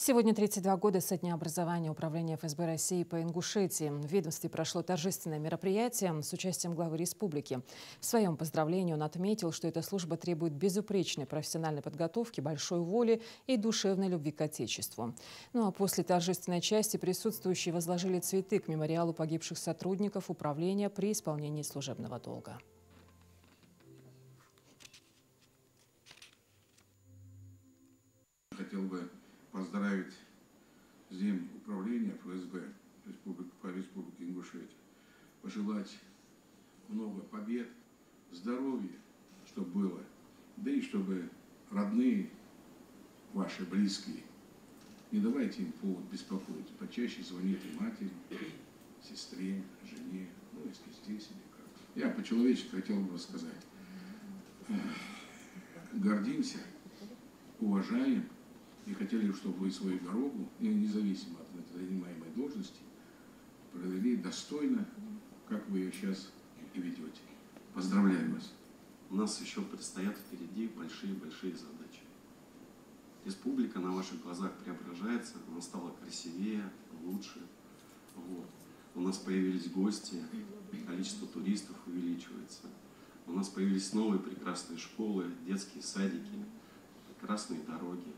Сегодня 32 года со дня образования Управления ФСБ России по Ингушетии. В ведомстве прошло торжественное мероприятие с участием главы республики. В своем поздравлении он отметил, что эта служба требует безупречной профессиональной подготовки, большой воли и душевной любви к Отечеству. Ну а после торжественной части присутствующие возложили цветы к мемориалу погибших сотрудников управления при исполнении служебного долга. Хотел бы поздравить Земуправление ФСБ по Республике Ингушетия, пожелать много побед, здоровья, чтобы было, да и чтобы родные, ваши близкие, не давайте им повод беспокоить, почаще звоните матери, сестре, жене, ну если здесь или как. Я по-человечески хотел бы сказать, гордимся, уважаем, и хотели, чтобы вы свою дорогу, независимо от занимаемой должности, провели достойно, как вы ее сейчас и ведете. Поздравляю вас. У нас еще предстоят впереди большие задачи. Республика на ваших глазах преображается, она стала красивее, лучше. Вот. У нас появились гости, количество туристов увеличивается. У нас появились новые прекрасные школы, детские садики, прекрасные дороги.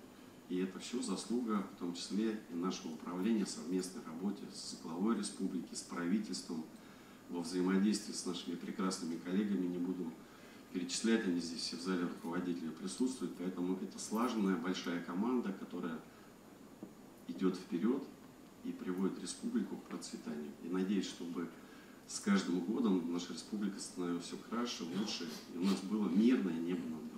И это все заслуга, в том числе и нашего управления, совместной работе с главой республики, с правительством, во взаимодействии с нашими прекрасными коллегами. Не буду перечислять, они здесь все в зале руководители присутствуют, поэтому это слаженная большая команда, которая идет вперед и приводит республику к процветанию. И надеюсь, чтобы с каждым годом наша республика становилась все краше, лучше, и у нас было мирное небо над